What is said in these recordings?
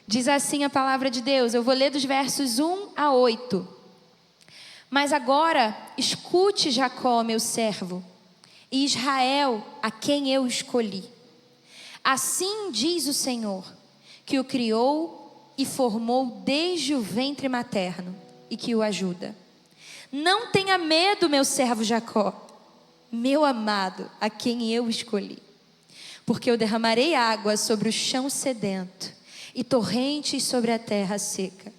Diz assim a palavra de Deus, eu vou ler dos versos 1 a 8. Mas agora, escute Jacó, meu servo, e Israel, a quem eu escolhi. Assim diz o Senhor, que o criou e formou desde o ventre materno e que o ajuda. Não tenha medo, meu servo Jacó, meu amado, a quem eu escolhi. Porque eu derramarei água sobre o chão sedento e torrentes sobre a terra seca.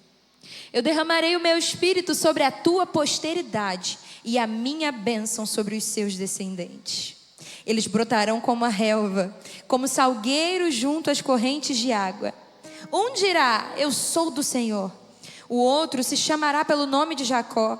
Eu derramarei o meu espírito sobre a tua posteridade e a minha bênção sobre os seus descendentes. Eles brotarão como a relva, como salgueiros junto às correntes de água. Um dirá, eu sou do Senhor. O outro se chamará pelo nome de Jacó.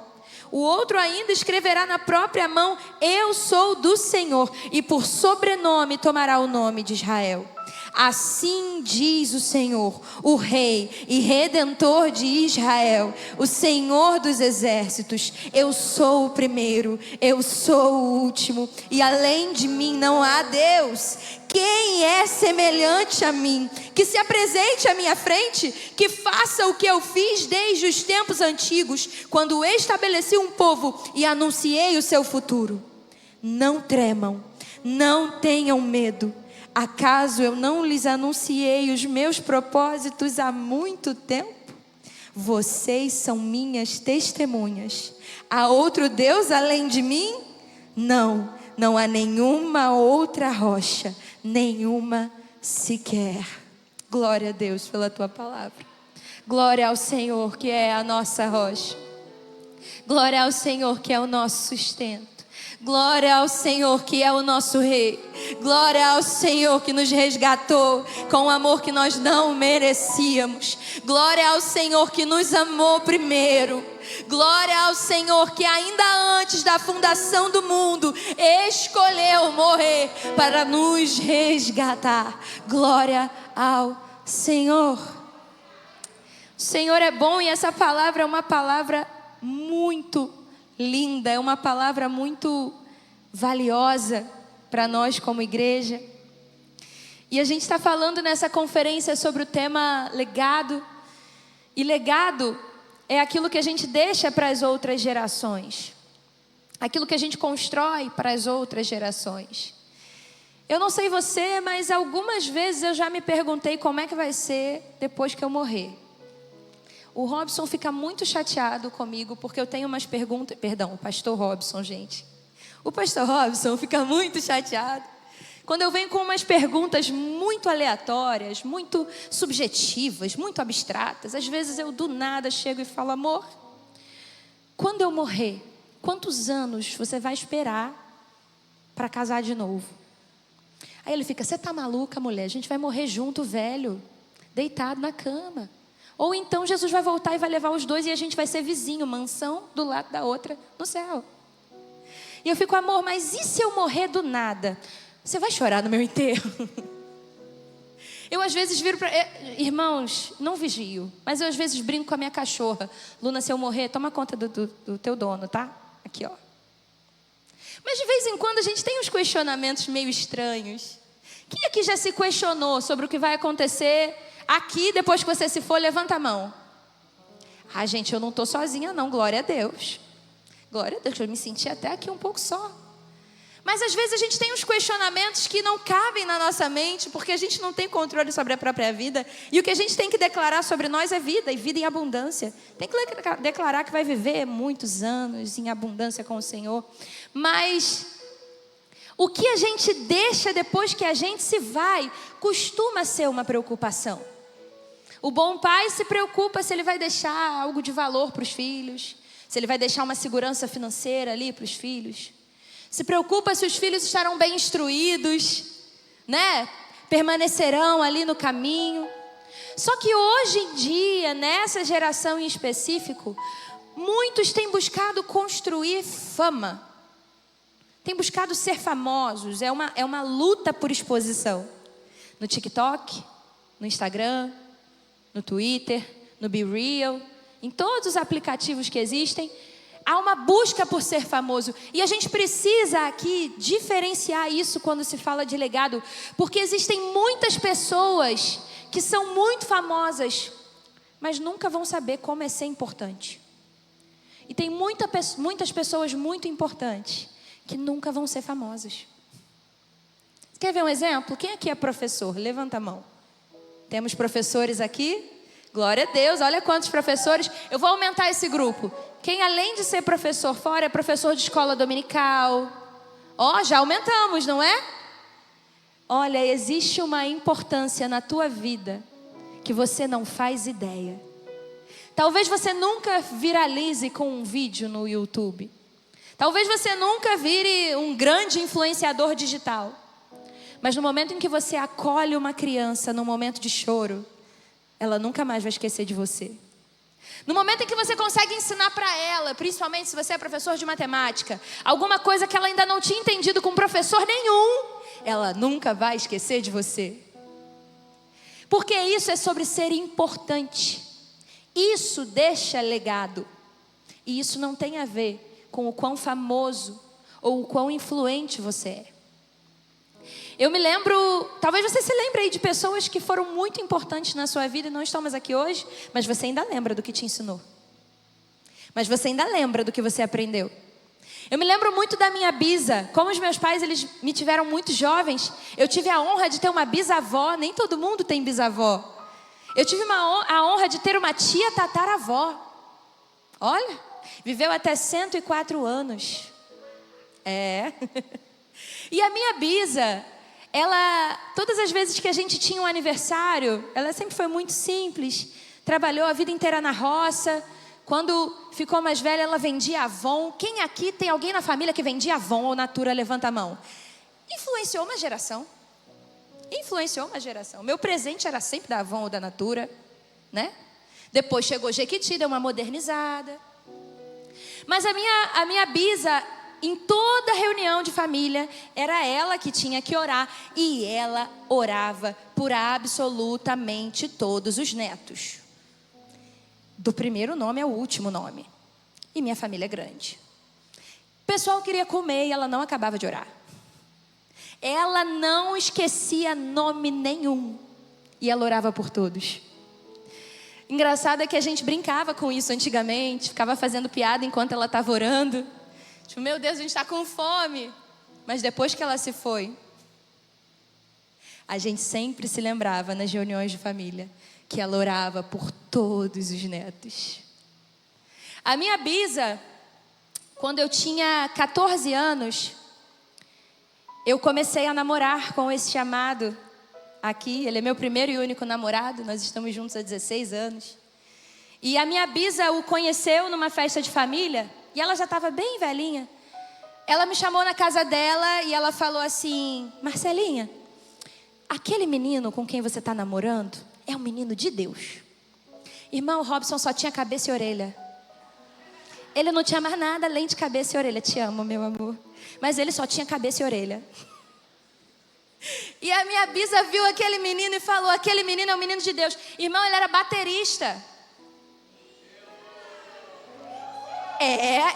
O outro ainda escreverá na própria mão, eu sou do Senhor. E por sobrenome tomará o nome de Israel. Assim diz o Senhor, o Rei e Redentor de Israel, o Senhor dos exércitos. Eu sou o primeiro, eu sou o último, e além de mim não há Deus. Quem é semelhante a mim? Que se apresente à minha frente, que faça o que eu fiz desde os tempos antigos, quando estabeleci um povo e anunciei o seu futuro. Não tremam, não tenham medo. Acaso eu não lhes anunciei os meus propósitos há muito tempo? Vocês são minhas testemunhas. Há outro Deus além de mim? Não, não há nenhuma outra rocha, nenhuma sequer. Glória a Deus pela tua palavra. Glória ao Senhor que é a nossa rocha. Glória ao Senhor que é o nosso sustento. Glória ao Senhor que é o nosso Rei. Glória ao Senhor que nos resgatou com um amor que nós não merecíamos. Glória ao Senhor que nos amou primeiro. Glória ao Senhor que ainda antes da fundação do mundo escolheu morrer para nos resgatar. Glória ao Senhor. O Senhor é bom e essa palavra é uma palavra muito linda, é uma palavra muito valiosa para nós como igreja. E a gente está falando nessa conferência sobre o tema legado. E legado é aquilo que a gente deixa para as outras gerações, aquilo que a gente constrói para as outras gerações. Eu não sei você, mas algumas vezes eu já me perguntei como é que vai ser depois que eu morrer. O Robson fica muito chateado comigo porque eu tenho umas perguntas. Perdão, o pastor Robson, gente. O pastor Robson fica muito chateado quando eu venho com umas perguntas muito aleatórias, muito subjetivas, muito abstratas. Às vezes eu do nada chego e falo, amor, quando eu morrer, quantos anos você vai esperar para casar de novo? Aí ele fica, você tá maluca, mulher? A gente vai morrer junto, velho, deitado na cama. Ou então Jesus vai voltar e vai levar os dois e a gente vai ser vizinho, mansão do lado da outra no céu. E eu fico, amor, mas e se eu morrer do nada? Você vai chorar no meu enterro? Eu às vezes viro para... Irmãos, não vigio, mas eu às vezes brinco com a minha cachorra. Luna, se eu morrer, toma conta do teu dono, tá? Aqui, ó. Mas de vez em quando a gente tem uns questionamentos meio estranhos. Quem aqui já se questionou sobre o que vai acontecer aqui, depois que você se for? Levanta a mão. Ah, gente, eu não estou sozinha não, glória a Deus. Glória a Deus, eu me senti até aqui um pouco só. Mas às vezes a gente tem uns questionamentos que não cabem na nossa mente, porque a gente não tem controle sobre a própria vida. E o que a gente tem que declarar sobre nós é vida, e vida em abundância. Tem que declarar que vai viver muitos anos em abundância com o Senhor. Mas o que a gente deixa depois que a gente se vai, costuma ser uma preocupação. O bom pai se preocupa se ele vai deixar algo de valor para os filhos, se ele vai deixar uma segurança financeira ali para os filhos. Se preocupa se os filhos estarão bem instruídos, né? Permanecerão ali no caminho. Só que hoje em dia, nessa geração em específico, muitos têm buscado construir fama. Têm buscado ser famosos. É uma luta por exposição. No TikTok, no Instagram, no Twitter, no BeReal, em todos os aplicativos que existem, há uma busca por ser famoso. E a gente precisa aqui diferenciar isso quando se fala de legado, porque existem muitas pessoas que são muito famosas, mas nunca vão saber como é ser importante. E tem muitas pessoas muito importantes que nunca vão ser famosas. Quer ver um exemplo? Quem aqui é professor? Levanta a mão. Temos professores aqui? Glória a Deus, olha quantos professores. Eu vou aumentar esse grupo. Quem além de ser professor fora é professor de escola dominical. Ó, já aumentamos, não é? Olha, existe uma importância na tua vida que você não faz ideia. Talvez você nunca viralize com um vídeo no YouTube. Talvez você nunca vire um grande influenciador digital. Mas no momento em que você acolhe uma criança no momento de choro, ela nunca mais vai esquecer de você. No momento em que você consegue ensinar para ela, principalmente se você é professor de matemática, alguma coisa que ela ainda não tinha entendido com professor nenhum, ela nunca vai esquecer de você. Porque isso é sobre ser importante. Isso deixa legado. E isso não tem a ver com o quão famoso ou o quão influente você é. Eu me lembro, talvez você se lembre aí de pessoas que foram muito importantes na sua vida e não estão mais aqui hoje, mas você ainda lembra do que te ensinou. Mas você ainda lembra do que você aprendeu. Eu me lembro muito da minha bisa. Como os meus pais, eles me tiveram muito jovens, eu tive a honra de ter uma bisavó. Nem todo mundo tem bisavó. Eu tive a honra de ter uma tia tataravó. Olha, viveu até 104 anos. É. E a minha bisa, ela, todas as vezes que a gente tinha um aniversário, ela sempre foi muito simples. Trabalhou a vida inteira na roça. Quando ficou mais velha, ela vendia Avon. Quem aqui tem alguém na família que vendia Avon ou Natura? Levanta a mão. Influenciou uma geração. Influenciou uma geração. Meu presente era sempre da Avon ou da Natura, né? Depois chegou Jequiti, deu uma modernizada. Mas a minha bisa, em toda reunião de família, era ela que tinha que orar. E ela orava por absolutamente todos os netos. Do primeiro nome ao último nome. E minha família é grande. O pessoal queria comer e ela não acabava de orar. Ela não esquecia nome nenhum. E ela orava por todos. Engraçado é que a gente brincava com isso antigamente. Ficava fazendo piada enquanto ela estava orando. Tipo, meu Deus, a gente está com fome. Mas depois que ela se foi, a gente sempre se lembrava nas reuniões de família que ela orava por todos os netos. A minha bisa, quando eu tinha 14 anos, eu comecei a namorar com esse chamado aqui. Ele é meu primeiro e único namorado, nós estamos juntos há 16 anos. E a minha bisa o conheceu numa festa de família, e ela já estava bem velhinha. Ela me chamou na casa dela e ela falou assim: Marcelinha, aquele menino com quem você está namorando é um menino de Deus. Irmão, Robson só tinha cabeça e orelha. Ele não tinha mais nada além de cabeça e orelha. Te amo, meu amor. Mas ele só tinha cabeça e orelha. E a minha bisa viu aquele menino e falou: aquele menino é um menino de Deus. Irmão, ele era baterista.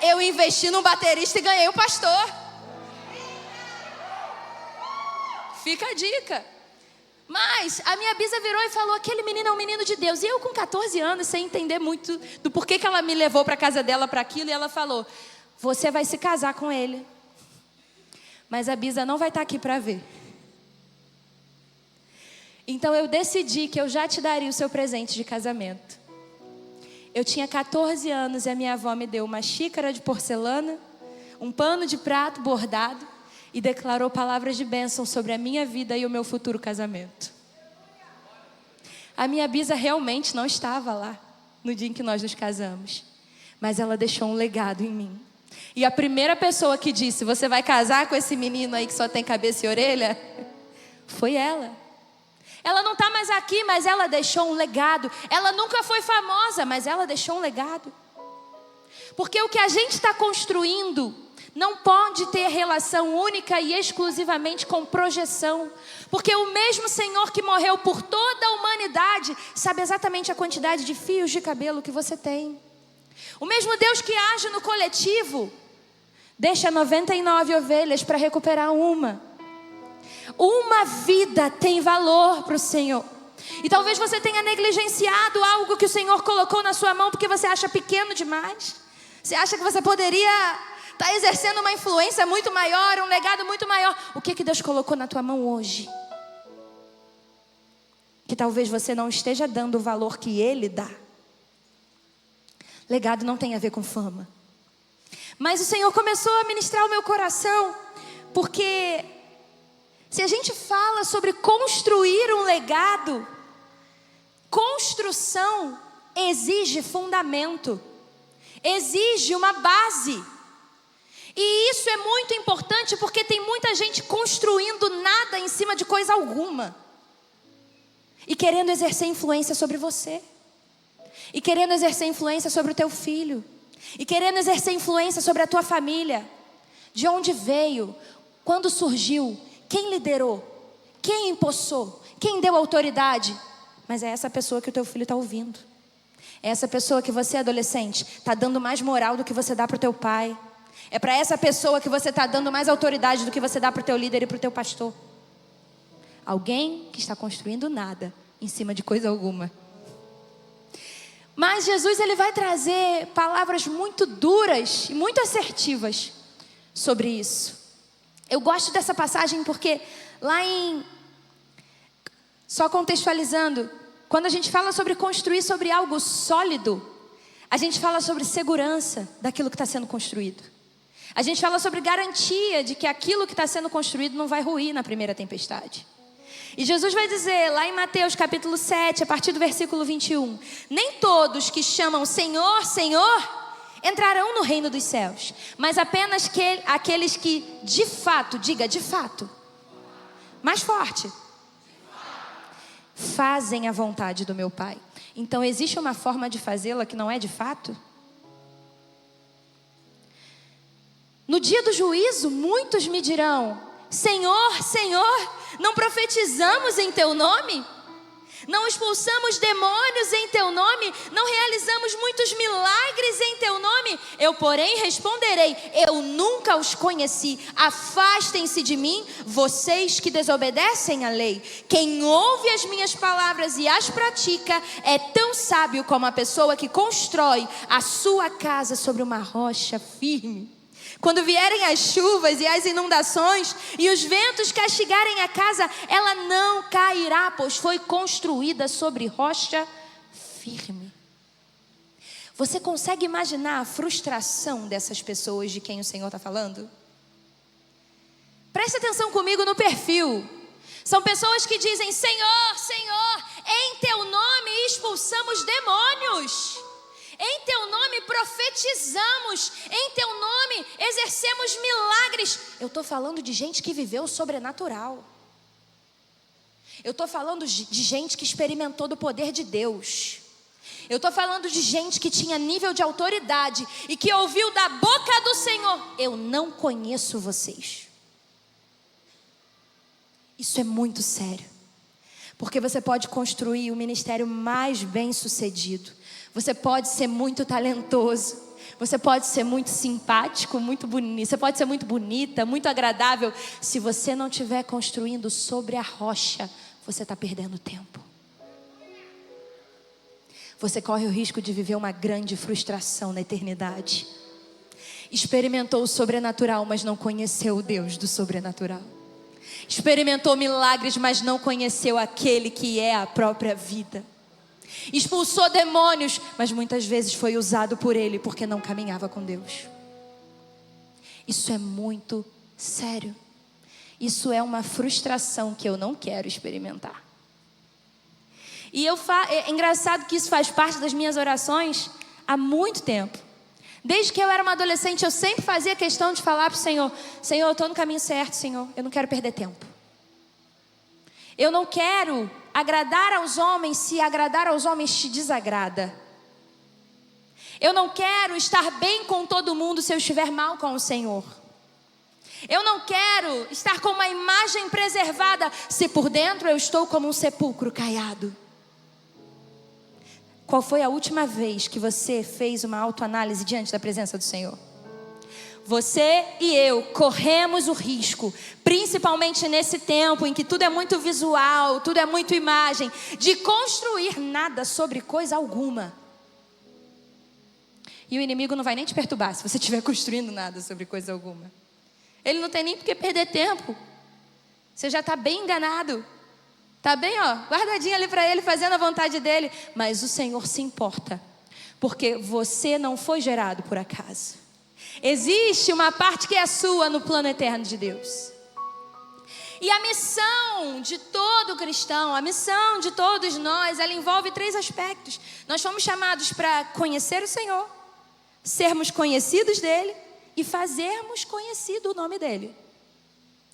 Eu investi num baterista e ganhei o pastor. Fica a dica. Mas a minha bisa virou e falou: aquele menino é um menino de Deus. E eu com 14 anos, sem entender muito do porquê que ela me levou para casa dela para aquilo. E ela falou: você vai se casar com ele. Mas a bisa não vai estar aqui para ver. Então eu decidi que eu já te daria o seu presente de casamento. Eu tinha 14 anos e a minha avó me deu uma xícara de porcelana, um pano de prato bordado, e declarou palavras de bênção sobre a minha vida e o meu futuro casamento. A minha bisa realmente não estava lá no dia em que nós nos casamos, mas ela deixou um legado em mim. E a primeira pessoa que disse: você vai casar com esse menino aí que só tem cabeça e orelha, foi ela. Ela não está mais aqui, mas ela deixou um legado. Ela nunca foi famosa, mas ela deixou um legado. Porque o que a gente está construindo não pode ter relação única e exclusivamente com projeção. Porque o mesmo Senhor que morreu por toda a humanidade sabe exatamente a quantidade de fios de cabelo que você tem. O mesmo Deus que age no coletivo deixa 99 ovelhas para recuperar uma. Uma vida tem valor para o Senhor. E talvez você tenha negligenciado algo que o Senhor colocou na sua mão porque você acha pequeno demais. Você acha que você poderia estar exercendo uma influência muito maior, um legado muito maior. O que Deus colocou na tua mão hoje? Que talvez você não esteja dando o valor que Ele dá. Legado não tem a ver com fama. Mas o Senhor começou a ministrar o meu coração, porque se a gente fala sobre construir um legado, construção exige fundamento, exige uma base. E isso é muito importante porque tem muita gente construindo nada em cima de coisa alguma. E querendo exercer influência sobre você. E querendo exercer influência sobre o teu filho. E querendo exercer influência sobre a tua família. De onde veio? Quando surgiu? Quem liderou? Quem empossou? Quem deu autoridade? Mas é essa pessoa que o teu filho está ouvindo. É essa pessoa que você, adolescente, está dando mais moral do que você dá para o teu pai. É para essa pessoa que você está dando mais autoridade do que você dá para o teu líder e para o teu pastor. Alguém que está construindo nada em cima de coisa alguma. Mas Jesus, ele vai trazer palavras muito duras e muito assertivas sobre isso. Eu gosto dessa passagem porque lá em... Só contextualizando, quando a gente fala sobre construir sobre algo sólido, a gente fala sobre segurança daquilo que está sendo construído. A gente fala sobre garantia de que aquilo que está sendo construído não vai ruir na primeira tempestade. E Jesus vai dizer lá em Mateus capítulo 7, a partir do versículo 21, nem todos que chamam Senhor, Senhor, entrarão no reino dos céus, mas apenas aqueles que de fato, diga de fato, mais forte, fazem a vontade do meu Pai. Então existe uma forma de fazê-la que não é de fato? No dia do juízo, muitos me dirão, Senhor, Senhor, não profetizamos em Teu nome? Não expulsamos demônios em Teu nome? Não realizamos muitos milagres em Teu nome? Eu, porém, responderei, eu nunca os conheci. Afastem-se de mim, vocês que desobedecem à lei. Quem ouve as minhas palavras e as pratica é tão sábio como a pessoa que constrói a sua casa sobre uma rocha firme. Quando vierem as chuvas e as inundações e os ventos castigarem a casa, ela não cairá, pois foi construída sobre rocha firme. Você consegue imaginar a frustração dessas pessoas de quem o Senhor está falando? Preste atenção comigo no perfil. São pessoas que dizem, Senhor, Senhor, em Teu nome expulsamos demônios. Em Teu nome profetizamos, em Teu nome exercemos milagres. Eu estou falando de gente que viveu o sobrenatural. Eu estou falando de gente que experimentou do poder de Deus. Eu estou falando de gente que tinha nível de autoridade e que ouviu da boca do Senhor, eu não conheço vocês. Isso é muito sério. Porque você pode construir o ministério mais bem sucedido. Você pode ser muito talentoso. Você pode ser muito simpático, muito bonito. Você pode ser muito bonita, muito agradável. Se você não estiver construindo sobre a rocha, você está perdendo tempo. Você corre o risco de viver uma grande frustração na eternidade. Experimentou o sobrenatural, mas não conheceu o Deus do sobrenatural. Experimentou milagres, mas não conheceu aquele que é a própria vida. Expulsou demônios, mas muitas vezes foi usado por ele porque não caminhava com Deus. Isso é muito sério. Isso é uma frustração que eu não quero experimentar. E é engraçado que isso faz parte das minhas orações há muito tempo. Desde que eu era uma adolescente, eu sempre fazia questão de falar para o Senhor, Senhor, eu estou no caminho certo, Senhor, eu não quero perder tempo. Eu não quero agradar aos homens se agradar aos homens te desagrada. Eu não quero estar bem com todo mundo se eu estiver mal com o Senhor. Eu não quero estar com uma imagem preservada se por dentro eu estou como um sepulcro caiado. Qual foi a última vez que você fez uma autoanálise diante da presença do Senhor? Você e eu corremos o risco, principalmente nesse tempo em que tudo é muito visual, tudo é muito imagem, de construir nada sobre coisa alguma. E o inimigo não vai nem te perturbar se você estiver construindo nada sobre coisa alguma. Ele não tem nem por que perder tempo. Você já está bem enganado. Está bem, guardadinho ali para ele, fazendo a vontade dele. Mas o Senhor se importa, porque você não foi gerado por acaso. Existe uma parte que é sua no plano eterno de Deus. E a missão de todo cristão, a missão de todos nós, ela envolve 3 aspectos. Nós fomos chamados para conhecer o Senhor, sermos conhecidos dele e fazermos conhecido o nome dele.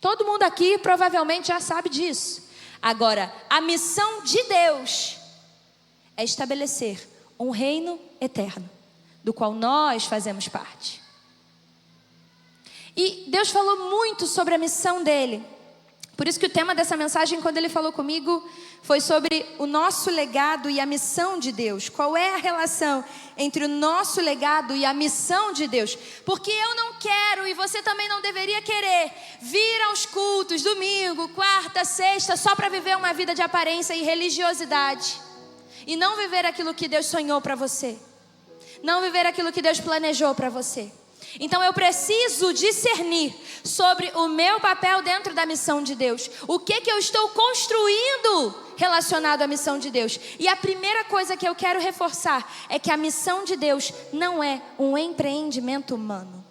Todo mundo aqui provavelmente já sabe disso. Agora, a missão de Deus é estabelecer um reino eterno, do qual nós fazemos parte. E Deus falou muito sobre a missão dele. Por isso que o tema dessa mensagem, quando ele falou comigo, foi sobre o nosso legado e a missão de Deus. Qual é a relação entre o nosso legado e a missão de Deus? Porque eu não quero, e você também não deveria querer, vir aos cultos, domingo, quarta, sexta, só para viver uma vida de aparência e religiosidade. E não viver aquilo que Deus sonhou para você. Não viver aquilo que Deus planejou para você. Então eu preciso discernir sobre o meu papel dentro da missão de Deus. O que eu estou construindo relacionado à missão de Deus. E a primeira coisa que eu quero reforçar é que a missão de Deus não é um empreendimento humano.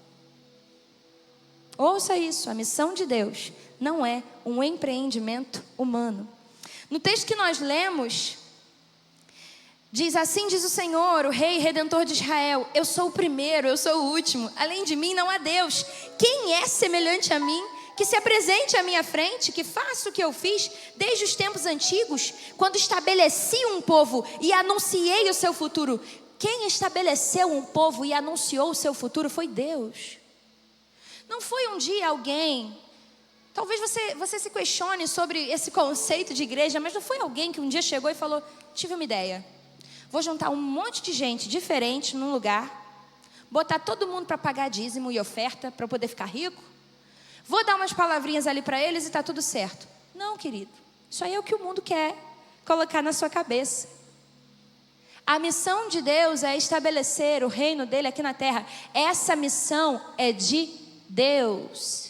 Ouça isso, a missão de Deus não é um empreendimento humano. No texto que nós lemos, diz: assim diz o Senhor, o Rei Redentor de Israel: eu sou o primeiro, eu sou o último, além de mim não há Deus. Quem é semelhante a mim, que se apresente à minha frente, que faça o que eu fiz desde os tempos antigos, quando estabeleci um povo e anunciei o seu futuro? Quem estabeleceu um povo e anunciou o seu futuro foi Deus. Não foi um dia alguém... Talvez você se questione sobre esse conceito de igreja, mas não foi alguém que um dia chegou e falou: tive uma ideia. Vou juntar um monte de gente diferente num lugar, botar todo mundo para pagar dízimo e oferta para poder ficar rico. Vou dar umas palavrinhas ali para eles e está tudo certo. Não, querido. Isso aí é o que o mundo quer colocar na sua cabeça. A missão de Deus é estabelecer o reino dele aqui na terra. Essa missão é de Deus.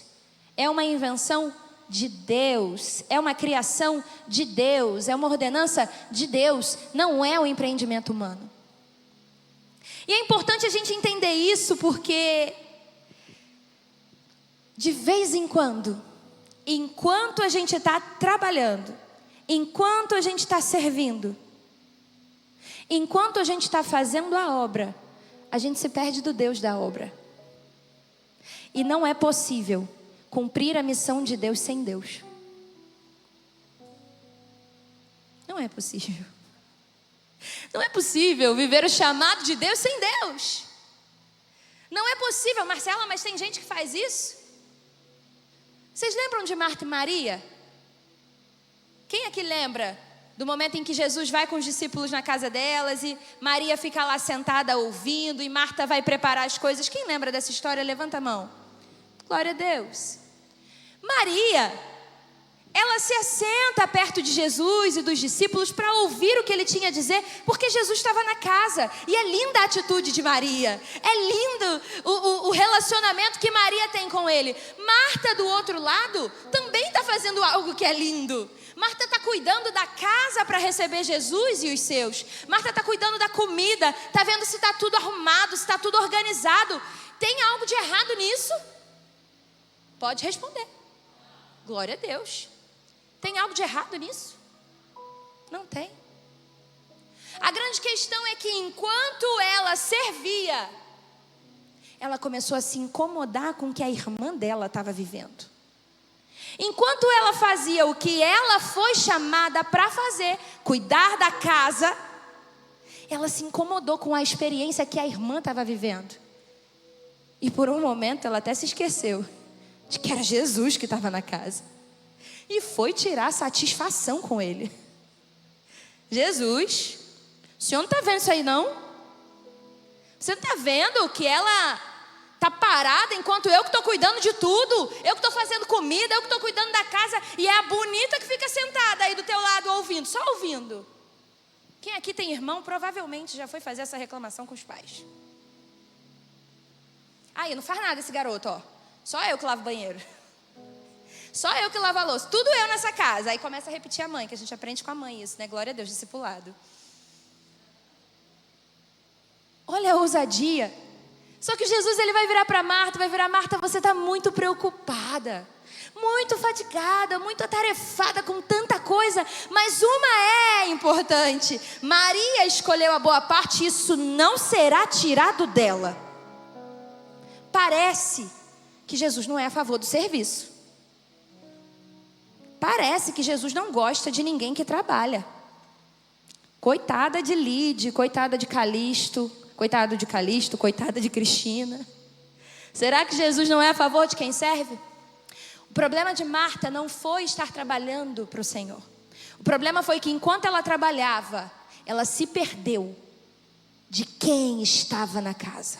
É uma invenção de Deus, é uma criação de Deus, é uma ordenança de Deus, não é um empreendimento humano. E é importante a gente entender isso, porque de vez em quando, enquanto a gente está trabalhando, enquanto a gente está servindo, enquanto a gente está fazendo a obra, a gente se perde do Deus da obra. E não é possível cumprir a missão de Deus sem Deus. Não é possível. Não é possível viver o chamado de Deus sem Deus. Não é possível, Marcela, mas tem gente que faz isso. Vocês lembram de Marta e Maria? Quem aqui lembra do momento em que Jesus vai com os discípulos na casa delas e Maria fica lá sentada ouvindo e Marta vai preparar as coisas? Quem lembra dessa história? Levanta a mão. Glória a Deus. Maria, ela se assenta perto de Jesus e dos discípulos para ouvir o que ele tinha a dizer, porque Jesus estava na casa. E é linda a atitude de Maria. É lindo o relacionamento que Maria tem com ele. Marta, do outro lado, também está fazendo algo que é lindo. Marta está cuidando da casa para receber Jesus e os seus. Marta está cuidando da comida, está vendo se está tudo arrumado, se está tudo organizado. Tem algo de errado nisso? Pode responder. Glória a Deus. Tem algo de errado nisso? Não tem. A grande questão é que enquanto ela servia, ela começou a se incomodar com o que a irmã dela estava vivendo. Enquanto ela fazia o que ela foi chamada para fazer, cuidar da casa, ela se incomodou com a experiência que a irmã estava vivendo. E por um momento ela até se esqueceu de que era Jesus que estava na casa. E foi tirar satisfação com ele. Jesus, o senhor não está vendo isso aí não? Você não está vendo que ela Tá parada enquanto eu que estou cuidando de tudo, eu que estou fazendo comida, eu que estou cuidando da casa, e é a bonita que fica sentada aí do teu lado ouvindo, só ouvindo. Quem aqui tem irmão provavelmente já foi fazer essa reclamação com os pais. Aí não faz nada esse garoto, ó. Só eu que lavo o banheiro. Só eu que lavo a louça. Tudo eu nessa casa. Aí começa a repetir a mãe, que a gente aprende com a mãe isso, né? Glória a Deus, discipulado. Olha a ousadia. Só que Jesus, ele vai virar para Marta, Marta, você está muito preocupada, muito fatigada, muito atarefada com tanta coisa, mas uma é importante. Maria escolheu a boa parte, isso não será tirado dela. Parece que Jesus não é a favor do serviço. Parece que Jesus não gosta de ninguém que trabalha. Coitada de Lide, coitada de Calisto, coitado de Calisto, coitada de Cristina. Será que Jesus não é a favor de quem serve? O problema de Marta não foi estar trabalhando para o Senhor. O problema foi que enquanto ela trabalhava, ela se perdeu de quem estava na casa.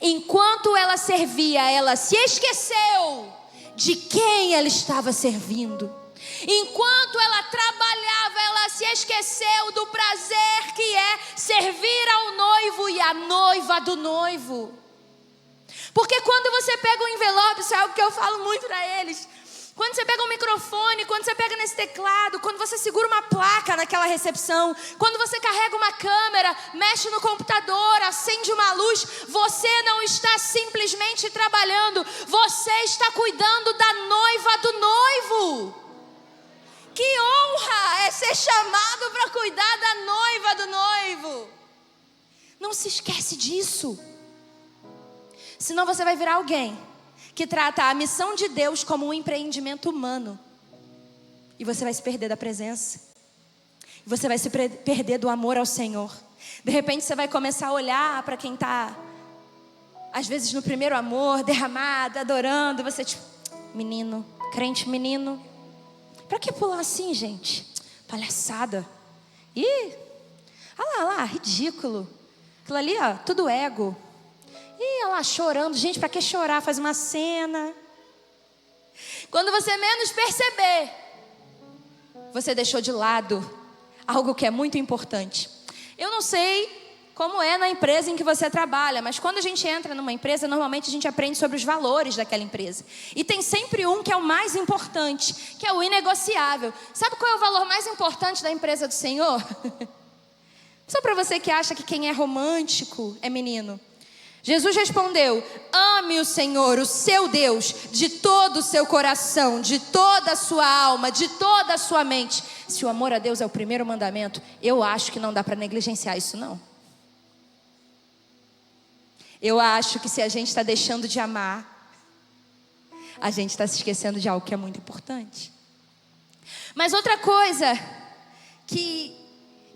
Enquanto ela servia, ela se esqueceu de quem ela estava servindo. Enquanto ela trabalhava, ela se esqueceu do prazer que é servir ao noivo e à noiva do noivo. Porque quando você pega um envelope, isso é algo que eu falo muito para eles. Quando você pega um microfone, quando você pega nesse teclado, quando você segura uma placa naquela recepção, quando você carrega uma câmera, mexe no computador, acende uma luz, você não está simplesmente trabalhando, você está cuidando da noiva do noivo. Que honra é ser chamado para cuidar da noiva do noivo. Não se esquece disso. Senão você vai virar alguém que trata a missão de Deus como um empreendimento humano. E você vai se perder da presença. Você vai se perder do amor ao Senhor. De repente você vai começar a olhar para quem está, às vezes no primeiro amor, derramado, adorando. Você tipo, menino, crente menino. Pra que pular assim, gente? Palhaçada. Ih, olha lá, ridículo. Aquilo ali, ó, tudo ego. Ih, olha lá, chorando. Gente, pra que chorar? Faz uma cena. Quando você menos perceber, você deixou de lado algo que é muito importante. Eu não sei como é na empresa em que você trabalha, mas quando a gente entra numa empresa, normalmente a gente aprende sobre os valores daquela empresa. E tem sempre um que é o mais importante, que é o inegociável. Sabe qual é o valor mais importante da empresa do Senhor? Só para você que acha que quem é romântico é menino. Jesus respondeu: ame o Senhor, o seu Deus, de todo o seu coração, de toda a sua alma, de toda a sua mente. Se o amor a Deus é o primeiro mandamento, eu acho que não dá para negligenciar isso não. Eu acho que se a gente está deixando de amar, a gente está se esquecendo de algo que é muito importante. Mas outra coisa que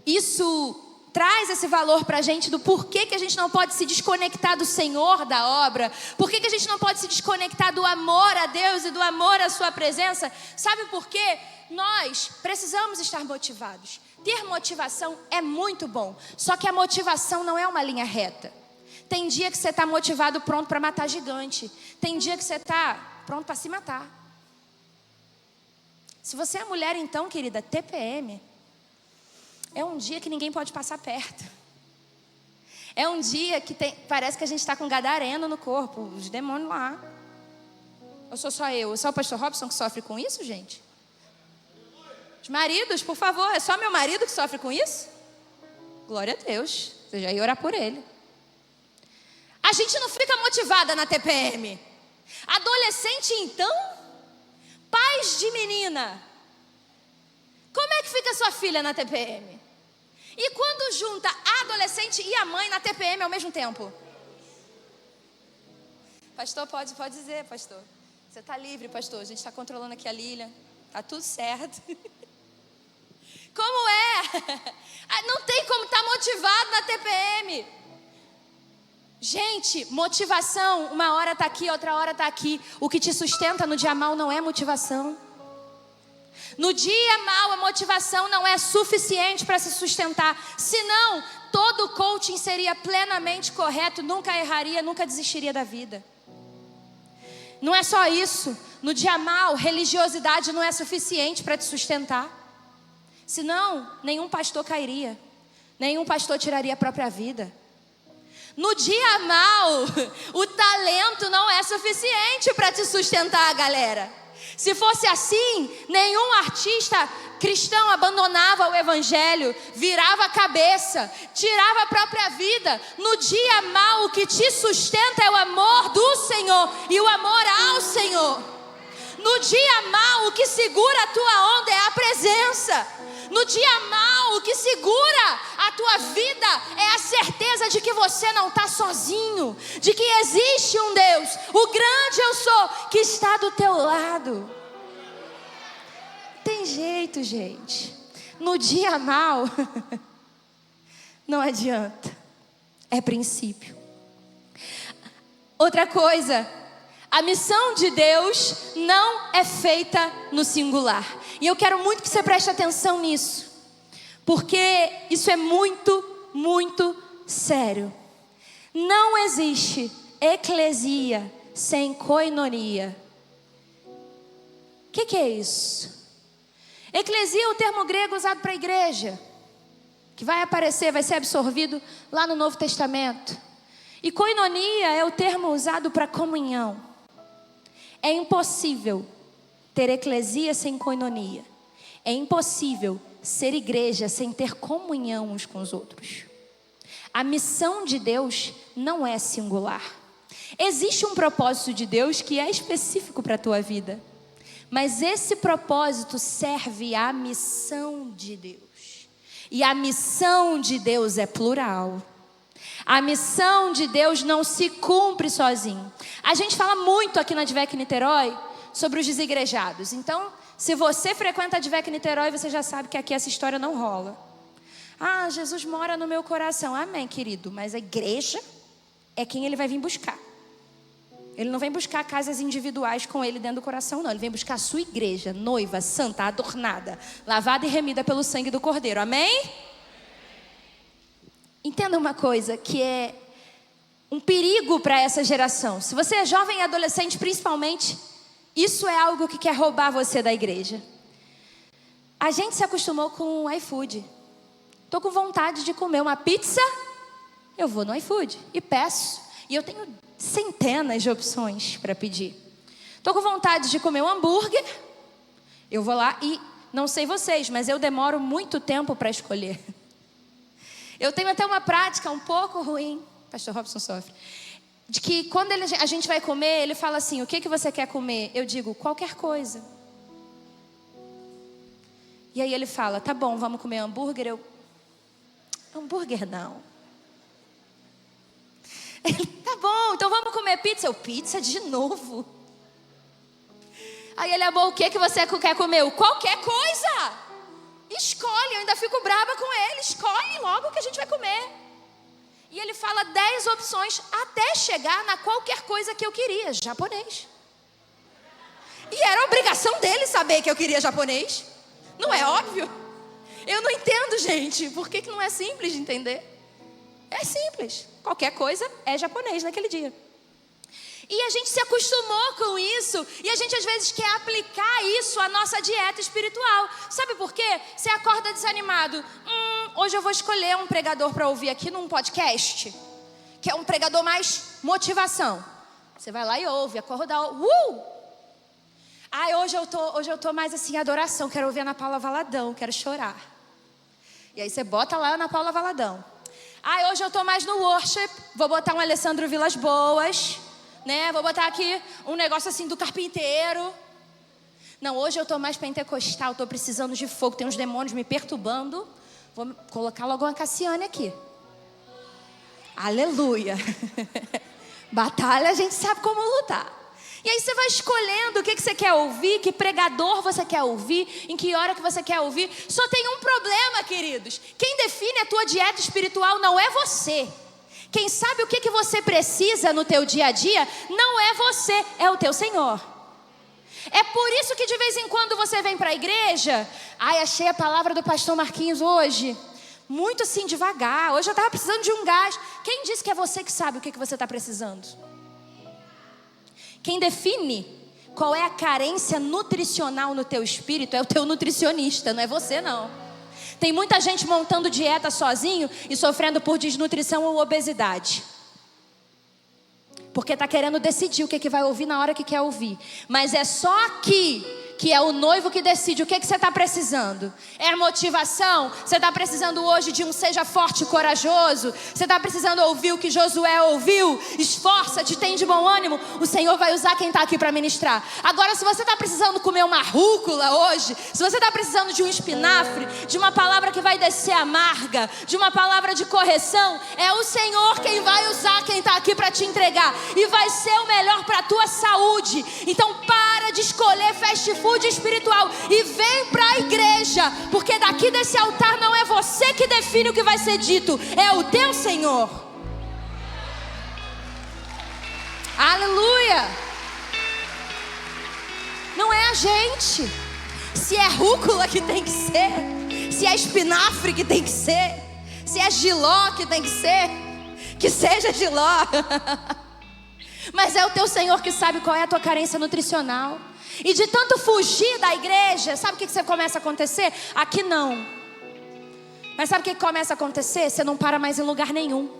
isso traz esse valor para a gente do porquê que a gente não pode se desconectar do Senhor da obra, porquê que a gente não pode se desconectar do amor a Deus e do amor à sua presença. Sabe por quê? Nós precisamos estar motivados. Ter motivação é muito bom, só que a motivação não é uma linha reta. Tem dia que você está motivado, pronto para matar gigante. Tem dia que você está pronto para se matar. Se você é mulher então, querida, TPM é um dia que ninguém pode passar perto. É um dia que parece que a gente está com gadareno no corpo, os demônios lá. Ou sou só eu? Só o pastor Robson que sofre com isso, gente? Os maridos, por favor, é só meu marido que sofre com isso? Glória a Deus, você já ia orar por ele. A gente não fica motivada na TPM. Adolescente então? Pais de menina. Como é que fica sua filha na TPM? E quando junta a adolescente e a mãe na TPM ao mesmo tempo? Pastor, pode dizer, pastor. Você está livre, pastor. A gente está controlando aqui a Lília. Está tudo certo. Como é? Não tem como estar motivado na TPM. Gente, motivação, uma hora está aqui, outra hora está aqui. O que te sustenta no dia mal não é motivação. No dia mau, a motivação não é suficiente para se sustentar. Senão, todo coaching seria plenamente correto, nunca erraria, nunca desistiria da vida. Não é só isso. No dia mau, religiosidade não é suficiente para te sustentar. Senão, nenhum pastor cairia. Nenhum pastor tiraria a própria vida. No dia mau, o talento não é suficiente para te sustentar, galera. Se fosse assim, nenhum artista cristão abandonava o evangelho, virava a cabeça, tirava a própria vida. No dia mau, o que te sustenta é o amor do Senhor e o amor ao Senhor. No dia mau, o que segura a tua onda é a presença. No dia mau, o que segura a tua vida é a certeza de que você não está sozinho, de que existe um Deus, o grande eu sou, que está do teu lado. Tem jeito, gente. No dia mau, não adianta. É princípio. Outra coisa, a missão de Deus não é feita no singular. E eu quero muito que você preste atenção nisso, porque isso é muito, muito sério. Não existe eclesia sem koinonia. O que é isso? Eclesia é o termo grego usado para a igreja, que vai aparecer, vai ser absorvido lá no Novo Testamento. E koinonia é o termo usado para comunhão. É impossível ter eclesia sem koinonia. É impossível ser igreja sem ter comunhão uns com os outros. A missão de Deus não é singular. Existe um propósito de Deus que é específico para a tua vida. Mas esse propósito serve à missão de Deus. E a missão de Deus é plural. A missão de Deus não se cumpre sozinho. A gente fala muito aqui na Advec Niterói sobre os desigrejados. Então, se você frequenta a Advec Niterói, você já sabe que aqui essa história não rola. Ah, Jesus mora no meu coração. Amém, querido. Mas a igreja é quem ele vai vir buscar. Ele não vem buscar casas individuais com ele dentro do coração, não. Ele vem buscar a sua igreja, noiva, santa, adornada, lavada e remida pelo sangue do Cordeiro. Amém? Entenda uma coisa que é um perigo para essa geração. Se você é jovem e adolescente, principalmente, isso é algo que quer roubar você da igreja. A gente se acostumou com o iFood. Estou com vontade de comer uma pizza, eu vou no iFood e peço. E eu tenho centenas de opções para pedir. Estou com vontade de comer um hambúrguer, eu vou lá e, não sei vocês, mas eu demoro muito tempo para escolher. Eu tenho até uma prática um pouco ruim, pastor Robson sofre, de que quando a gente vai comer, ele fala assim, o que você quer comer? Eu digo, qualquer coisa. E aí ele fala, tá bom, vamos comer hambúrguer? Hambúrguer não. Ele, tá bom, então vamos comer pizza? Pizza de novo? Aí ele, amor, o que você quer comer? Qualquer coisa. Escolhe, eu ainda fico brava com ele. Escolhe logo o que a gente vai comer. E ele fala 10 opções até chegar na qualquer coisa que eu queria, japonês. E era obrigação dele saber que eu queria japonês. Não é óbvio? Eu não entendo, gente. Por que não é simples de entender? É simples. Qualquer coisa é japonês naquele dia. E a gente se acostumou com isso. E a gente às vezes quer aplicar isso à nossa dieta espiritual. Sabe por quê? Você acorda desanimado. Hoje eu vou escolher um pregador para ouvir aqui num podcast, que é um pregador mais motivação. Você vai lá e ouve, acorda. Hoje eu tô mais assim, adoração. Quero ouvir a Ana Paula Valadão, quero chorar. E aí você bota lá a Ana Paula Valadão. Hoje eu tô mais no worship, vou botar um Alessandro Vilas Boas, né? Vou botar aqui um negócio assim do carpinteiro. Não, hoje eu tô mais pentecostal, tô precisando de fogo, tem uns demônios me perturbando. Vou colocar logo uma Cassiane aqui. Aleluia. Batalha a gente sabe como lutar. E aí você vai escolhendo o que você quer ouvir, que pregador você quer ouvir, em que hora que você quer ouvir. Só tem um problema, queridos. Quem define a tua dieta espiritual não é você. Quem sabe o que você precisa no teu dia a dia não é você, é o teu Senhor. É por isso que de vez em quando você vem para a igreja. Ai, achei a palavra do pastor Marquinhos hoje muito assim, devagar. Hoje eu estava precisando de um gás. Quem disse que é você que sabe o que você está precisando? Quem define qual é a carência nutricional no teu espírito é o teu nutricionista, não é você não. Tem muita gente montando dieta sozinho e sofrendo por desnutrição ou obesidade. Porque está querendo decidir o que vai ouvir na hora que quer ouvir. Mas é só aqui que é o noivo que decide o que você está precisando. É motivação? Você está precisando hoje de um seja forte e corajoso? Você está precisando ouvir o que Josué ouviu? Esforça-te, tem de bom ânimo. O Senhor vai usar quem está aqui para ministrar. Agora, se você está precisando comer uma rúcula hoje, se você está precisando de um espinafre, de uma palavra que vai descer amarga, de uma palavra de correção, é o Senhor quem vai usar quem está aqui para te entregar. E vai ser o melhor para a tua saúde. Então para de escolher fast food espiritual e vem para a igreja, porque daqui desse altar não é você que define o que vai ser dito, é o teu Senhor. Aleluia. Não é a gente. Se é rúcula que tem que ser, se é espinafre que tem que ser, se é jiló que tem que ser, que seja jiló. Mas é o teu Senhor que sabe qual é a tua carência nutricional. E de tanto fugir da igreja, sabe o que você começa a acontecer? Aqui não. Mas sabe o que começa a acontecer? Você não para mais em lugar nenhum.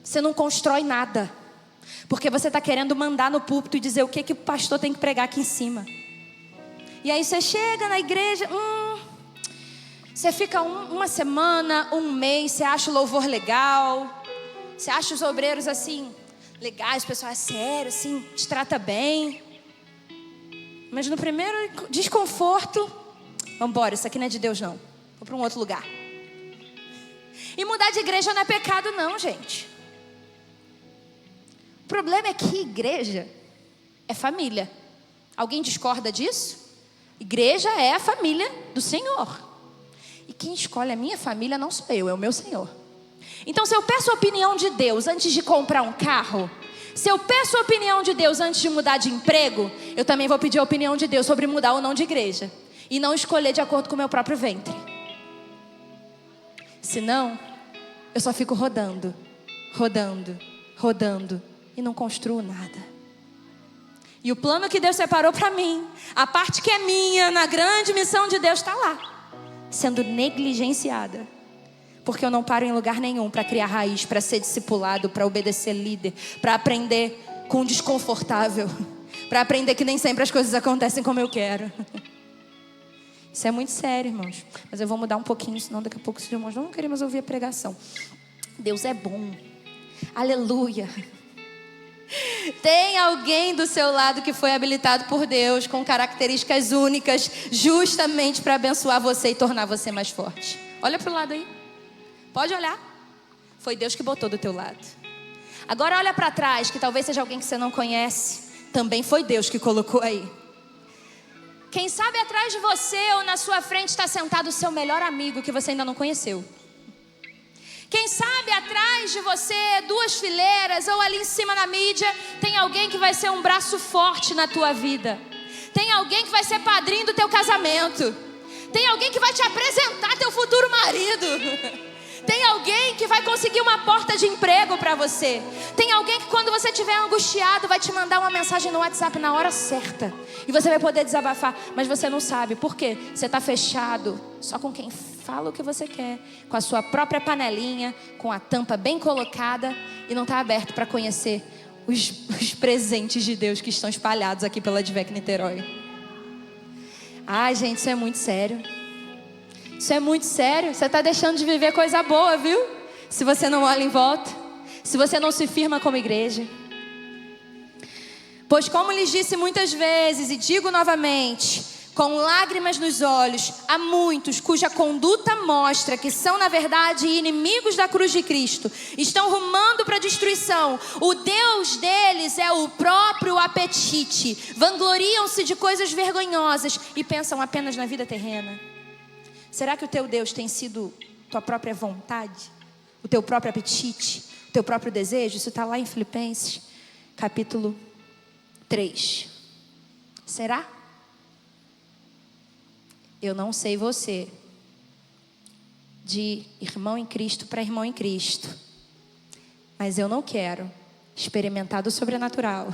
Você não constrói nada. Porque você está querendo mandar no púlpito e dizer o que o pastor tem que pregar aqui em cima. E aí você chega na igreja, você fica uma semana, um mês, você acha o louvor legal, você acha os obreiros assim, legais, o pessoal é sério, assim, te trata bem. Mas no primeiro desconforto, vamos embora, isso aqui não é de Deus não, vou para um outro lugar. E mudar de igreja não é pecado não, gente. O problema é que igreja é família. Alguém discorda disso? Igreja é a família do Senhor. E quem escolhe a minha família não sou eu, é o meu Senhor. Então se eu peço a opinião de Deus antes de comprar um carro, se eu peço a opinião de Deus antes de mudar de emprego, eu também vou pedir a opinião de Deus sobre mudar ou não de igreja. E não escolher de acordo com o meu próprio ventre. Senão, eu só fico rodando, rodando, rodando e não construo nada. E o plano que Deus separou para mim, a parte que é minha, na grande missão de Deus, está lá, sendo negligenciada. Porque eu não paro em lugar nenhum para criar raiz, para ser discipulado, para obedecer líder, para aprender com o desconfortável, para aprender que nem sempre as coisas acontecem como eu quero. Isso é muito sério, irmãos. Mas eu vou mudar um pouquinho, senão daqui a pouco os irmãos não querem mais ouvir a pregação. Deus é bom. Aleluia. Tem alguém do seu lado que foi habilitado por Deus com características únicas, justamente para abençoar você e tornar você mais forte. Olha para o lado aí. Pode olhar. Foi Deus que botou do teu lado. Agora olha para trás, que talvez seja alguém que você não conhece. Também foi Deus que colocou aí. Quem sabe atrás de você ou na sua frente está sentado o seu melhor amigo que você ainda não conheceu. Quem sabe atrás de você, 2 fileiras ou ali em cima na mídia, tem alguém que vai ser um braço forte na tua vida. Tem alguém que vai ser padrinho do teu casamento. Tem alguém que vai te apresentar teu futuro marido. Tem alguém que vai conseguir uma porta de emprego para você. Tem alguém que quando você estiver angustiado vai te mandar uma mensagem no WhatsApp na hora certa. E você vai poder desabafar. Mas você não sabe. Por quê? Você está fechado só com quem fala o que você quer. Com a sua própria panelinha. Com a tampa bem colocada. E não está aberto para conhecer os presentes de Deus que estão espalhados aqui pela Advec Niterói. Ai, gente, isso é muito sério. Isso é muito sério. Você está deixando de viver coisa boa, viu? Se você não olha em volta. Se você não se firma como igreja. Pois como lhes disse muitas vezes, e digo novamente, com lágrimas nos olhos, há muitos cuja conduta mostra que são na verdade inimigos da cruz de Cristo. Estão rumando para a destruição. O Deus deles é o próprio apetite. Vangloriam-se de coisas vergonhosas e pensam apenas na vida terrena. Será que o teu Deus tem sido tua própria vontade? O teu próprio apetite? O teu próprio desejo? Isso está lá em Filipenses, capítulo 3. Será? Eu não sei você, de irmão em Cristo para irmão em Cristo, mas eu não quero experimentar do sobrenatural,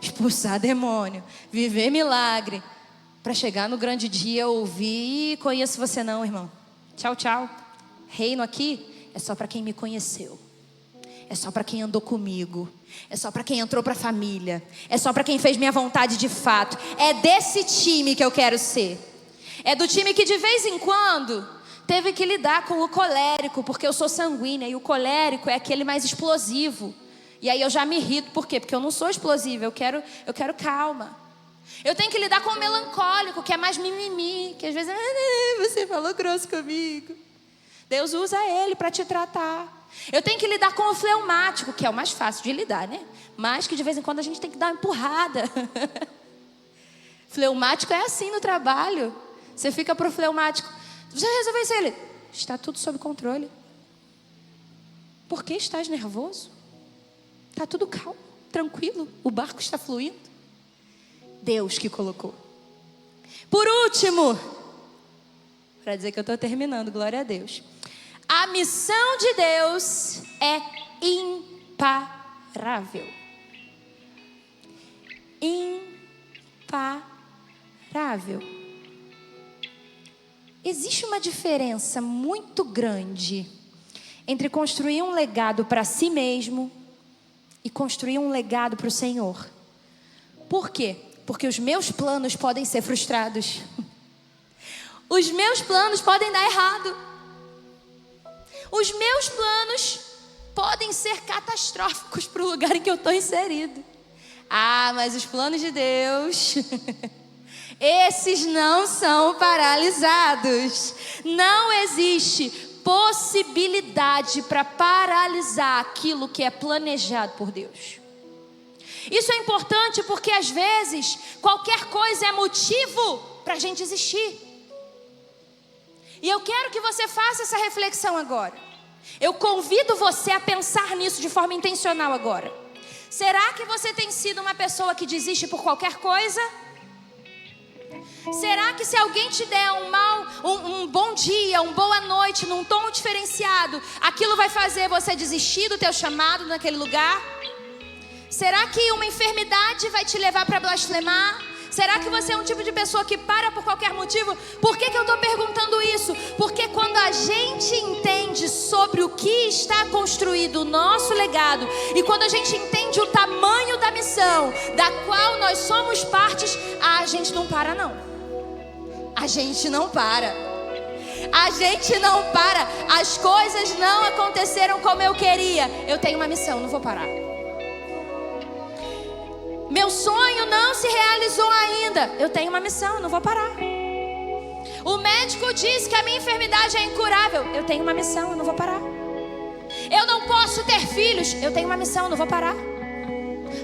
expulsar demônio, viver milagre, para chegar no grande dia ouvir: conheço você não, irmão. Tchau, tchau. Reino aqui é só para quem me conheceu. É só para quem andou comigo. É só para quem entrou para a família. É só para quem fez minha vontade de fato. É desse time que eu quero ser. É do time que de vez em quando teve que lidar com o colérico, porque eu sou sanguínea e o colérico é aquele mais explosivo. E aí eu já me irrito. Por quê? Porque eu não sou explosiva. Eu quero calma. Eu tenho que lidar com o melancólico, que é mais mimimi, que às vezes você falou grosso comigo. Deus usa ele para te tratar. Eu tenho que lidar com o fleumático, que é o mais fácil de lidar, né? Mas que de vez em quando a gente tem que dar uma empurrada. Fleumático é assim no trabalho. Você fica pro fleumático: já resolveu isso? Ele: está tudo sob controle. Por que estás nervoso? Está tudo calmo, tranquilo, o barco está fluindo. Deus que colocou. Por último, para dizer que eu estou terminando, glória a Deus, a missão de Deus é imparável. Imparável. Existe uma diferença muito grande entre construir um legado para si mesmo e construir um legado para o Senhor. Por quê? Porque os meus planos podem ser frustrados. Os meus planos podem dar errado. Os meus planos podem ser catastróficos para o lugar em que eu estou inserido. Ah, mas os planos de Deus, esses não são paralisados. Não existe possibilidade para paralisar aquilo que é planejado por Deus. Isso é importante porque às vezes qualquer coisa é motivo para a gente desistir. E eu quero que você faça essa reflexão agora. Eu convido você a pensar nisso de forma intencional agora. Será que você tem sido uma pessoa que desiste por qualquer coisa? Será que se alguém te der um bom dia, uma boa noite, num tom diferenciado, aquilo vai fazer você desistir do teu chamado naquele lugar? Será que uma enfermidade vai te levar para blasfemar? Será que você é um tipo de pessoa que para por qualquer motivo? Por que eu estou perguntando isso? Porque quando a gente entende sobre o que está construído o nosso legado, e quando a gente entende o tamanho da missão da qual nós somos partes, a gente não para não. A gente não para. A gente não para. As coisas não aconteceram como eu queria. Eu tenho uma missão, não vou parar. Meu sonho não se realizou ainda. Eu tenho uma missão, eu não vou parar. O médico diz que a minha enfermidade é incurável. Eu tenho uma missão, eu não vou parar. Eu não posso ter filhos. Eu tenho uma missão, eu não vou parar.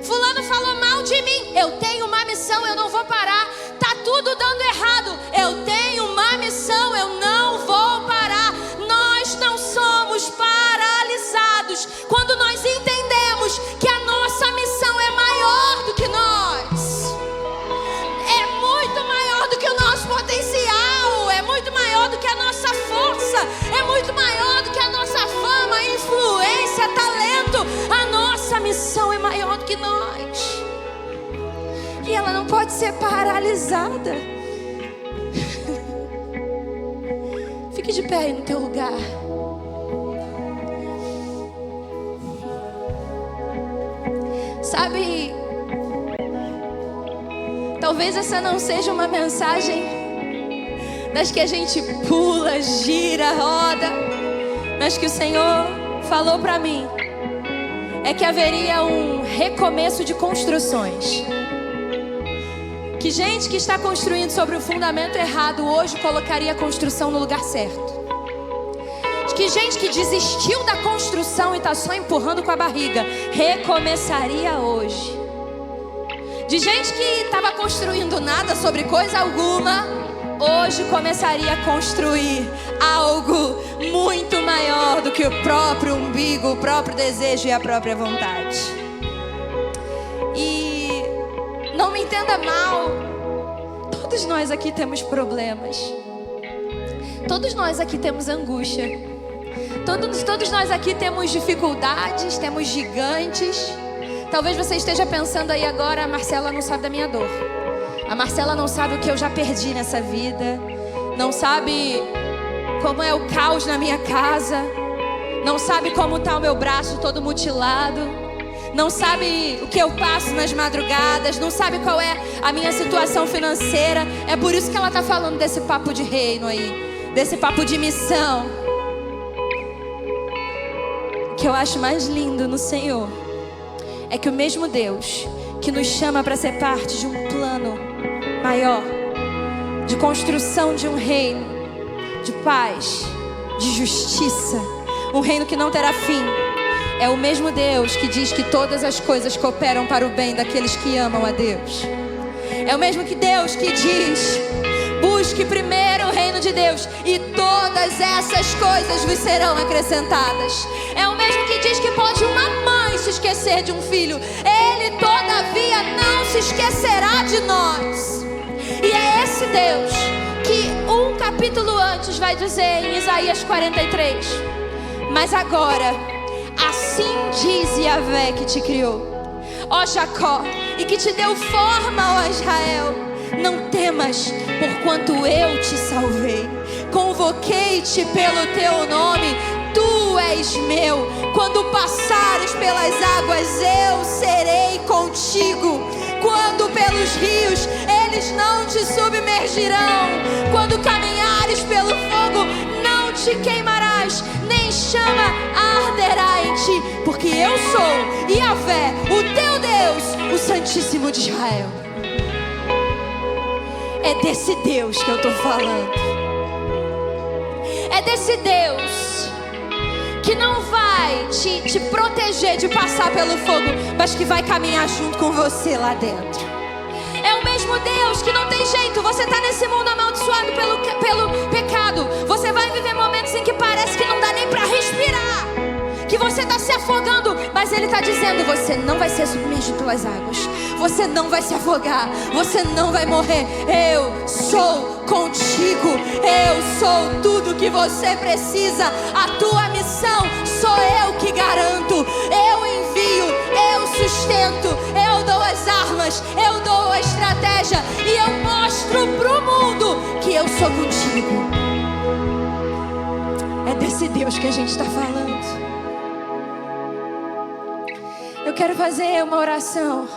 Fulano falou mal de mim. Eu tenho uma missão, eu não vou parar. Tá tudo dando errado. Eu tenho uma missão, eu não vou parar. Nós não somos paralisados quando nós entendemos que a nossa missão é maior do que nós. É muito maior do que o nosso potencial. É muito maior do que a nossa força. É muito maior do que a nossa fama, influência, talento. A nossa missão é maior do que nós. E ela não pode ser paralisada. Fique de pé aí no teu lugar. Sabe, talvez essa não seja uma mensagem das que a gente pula, gira, roda, mas que o Senhor falou para mim é que haveria um recomeço de construções. Que gente que está construindo sobre o fundamento errado hoje colocaria a construção no lugar certo. Que gente que desistiu da construção e está só empurrando com a barriga recomeçaria hoje. De gente que estava construindo nada sobre coisa alguma, hoje começaria a construir algo muito maior do que o próprio umbigo, o próprio desejo e a própria vontade. E não me entenda mal, Todos nós aqui temos problemas. Todos nós aqui temos angústia. Todos nós aqui temos dificuldades, temos gigantes. Talvez você esteja pensando aí agora: a Marcela não sabe da minha dor. A Marcela não sabe o que eu já perdi nessa vida. Não sabe como é o caos na minha casa. Não sabe como está o meu braço todo mutilado. Não sabe o que eu passo nas madrugadas. Não sabe qual é a minha situação financeira. É por isso que ela está falando desse papo de reino aí, desse papo de missão. O que eu acho mais lindo no Senhor é que o mesmo Deus que nos chama para ser parte de um plano maior, de construção de um reino, de paz, de justiça, um reino que não terá fim, é o mesmo Deus que diz que todas as coisas cooperam para o bem daqueles que amam a Deus. É o mesmo Deus que diz: busque primeiro o reino de Deus e todas essas coisas vos serão acrescentadas. É o mesmo que diz que pode uma mãe se esquecer de um filho, Ele todavia não se esquecerá de nós. E é esse Deus que um capítulo antes vai dizer em Isaías 43: mas agora, assim diz Yahvé que te criou, ó Jacó, e que te deu forma, ó Israel: não temas, porquanto eu te salvei. Convoquei-te pelo teu nome, tu és meu. Quando passares pelas águas, eu serei contigo. Quando pelos rios, eles não te submergirão. Quando caminhares pelo fogo, não te queimarás, nem chama arderá em ti. Porque eu sou Yahvé, o teu Deus, o Santíssimo de Israel. É desse Deus que eu estou falando. É desse Deus que não vai te proteger de passar pelo fogo, mas que vai caminhar junto com você lá dentro. É o mesmo Deus que não tem jeito. Você está nesse mundo amaldiçoado pelo pecado. Você vai viver momentos em que parece que não dá nem para respirar, que você está se afogando, mas Ele está dizendo: você não vai ser submergido pelas águas, você não vai se afogar, você não vai morrer. Eu sou contigo, eu sou tudo que você precisa. A tua missão sou eu que garanto. Eu envio, eu sustento, eu dou as armas, eu dou a estratégia e eu mostro pro mundo que eu sou contigo. É desse Deus que a gente está falando. Eu quero fazer uma oração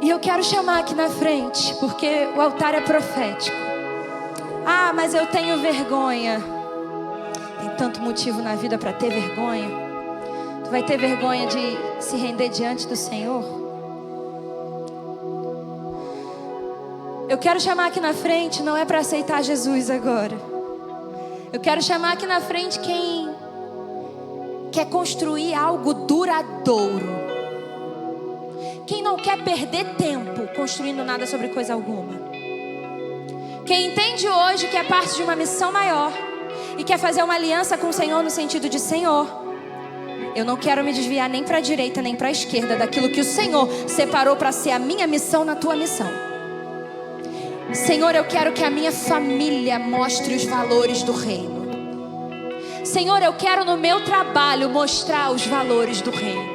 e eu quero chamar aqui na frente, porque o altar é profético. Ah, mas eu tenho vergonha. Tem tanto motivo na vida para ter vergonha. Tu vai ter vergonha de se render diante do Senhor? Eu quero chamar aqui na frente, não é para aceitar Jesus agora. Eu quero chamar aqui na frente quem quer construir algo duradouro. Quem não quer perder tempo construindo nada sobre coisa alguma. Quem entende hoje que é parte de uma missão maior e quer fazer uma aliança com o Senhor no sentido de: Senhor, eu não quero me desviar nem para a direita nem para a esquerda daquilo que o Senhor separou para ser a minha missão na tua missão. Senhor, eu quero que a minha família mostre os valores do reino. Senhor, eu quero no meu trabalho mostrar os valores do reino.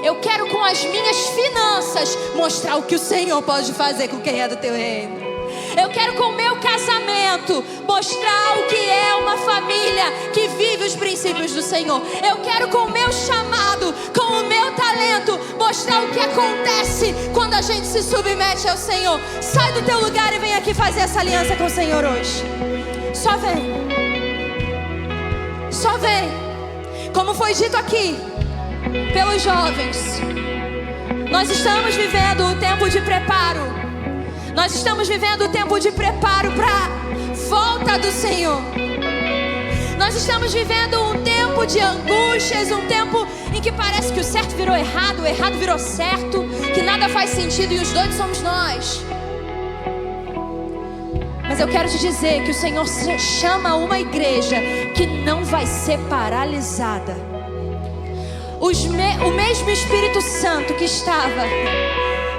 Eu quero com as minhas finanças mostrar o que o Senhor pode fazer com quem é do teu reino. Eu quero com o meu casamento mostrar o que é uma família que vive os princípios do Senhor. Eu quero com o meu chamado, com o meu talento, mostrar o que acontece quando a gente se submete ao Senhor. Sai do teu lugar e vem aqui fazer essa aliança com o Senhor hoje. Só vem. Só vem. Como foi dito aqui pelos jovens, nós estamos vivendo o tempo de preparo. Nós estamos vivendo o tempo de preparo para a volta do Senhor. Nós estamos vivendo um tempo de angústias, um tempo em que parece que o certo virou errado, o errado virou certo, que nada faz sentido e os doidos somos nós. Mas eu quero te dizer que o Senhor chama uma igreja que não vai ser paralisada. O mesmo Espírito Santo que estava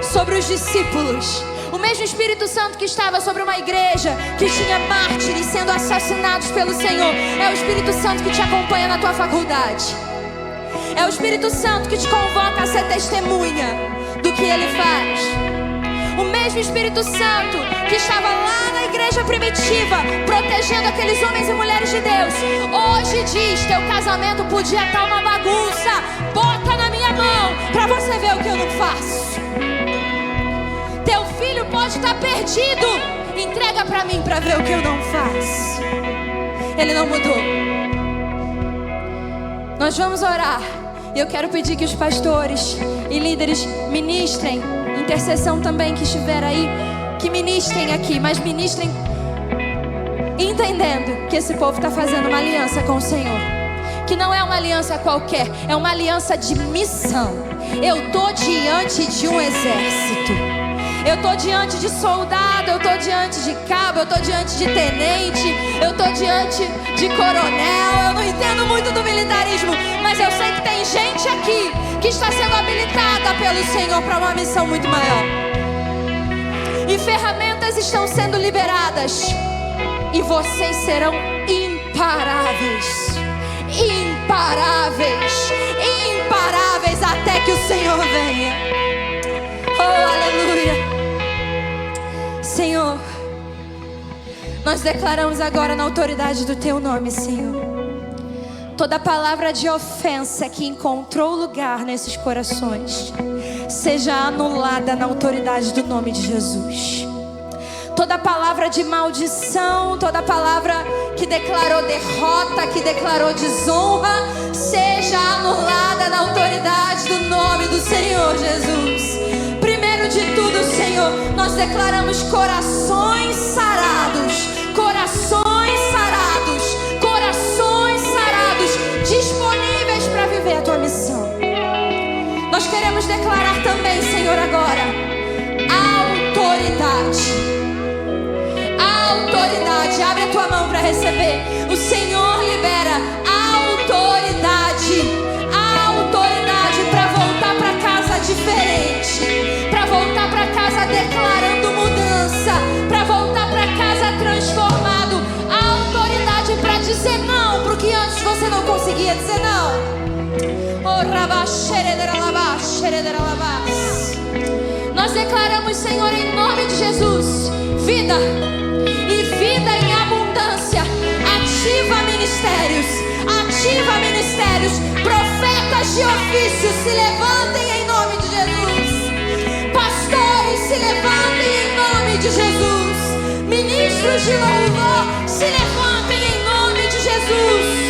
sobre os discípulos O mesmo Espírito Santo que estava sobre uma igreja que tinha mártires sendo assassinados pelo Senhor, é o Espírito Santo que te acompanha na tua faculdade. É o Espírito Santo que te convoca a ser testemunha do que Ele faz. O mesmo Espírito Santo que estava lá na igreja primitiva, protegendo aqueles homens e mulheres de Deus, hoje diz: teu casamento podia estar uma bagunça, bota na minha mão para você ver o que eu não faço. Teu filho pode estar perdido, entrega para mim para ver o que eu não faço. Ele não mudou. Nós vamos orar. E eu quero pedir que os pastores e líderes ministrem, intercessão também que estiver aí, que ministrem aqui, mas ministrem entendendo que esse povo está fazendo uma aliança com o Senhor, que não é uma aliança qualquer, é uma aliança de missão. Eu estou diante de um exército, eu estou diante de soldado, eu estou diante de cabo, eu estou diante de tenente, eu estou diante de coronel. Eu não entendo muito do militarismo, mas eu sei que tem gente aqui que está sendo habilitada pelo Senhor para uma missão muito maior. E ferramentas estão sendo liberadas, e vocês serão imparáveis, imparáveis, imparáveis até que o Senhor venha. Oh, aleluia. Senhor, nós declaramos agora na autoridade do Teu nome, Senhor, toda palavra de ofensa que encontrou lugar nesses corações seja anulada na autoridade do nome de Jesus. Toda palavra de maldição, toda palavra que declarou derrota, que declarou desonra, seja anulada na autoridade do nome do Senhor Jesus. Primeiro de tudo, Senhor, nós declaramos corações sarados, corações sarados, corações sarados, disponíveis para viver a Tua missão. Nós queremos declarar também, Senhor, agora, autoridade. Autoridade, abre a tua mão para receber. O Senhor libera autoridade, autoridade para voltar para casa diferente, para voltar para casa declarando mudança, para voltar para casa transformado. Autoridade para dizer não pro que antes você não conseguia dizer não. Nós declaramos, Senhor, em nome de Jesus, vida e vida em abundância. Ativa ministérios, ativa ministérios. Profetas de ofício se levantem em nome de Jesus. Pastores se levantem em nome de Jesus. Ministros de louvor se levantem em nome de Jesus.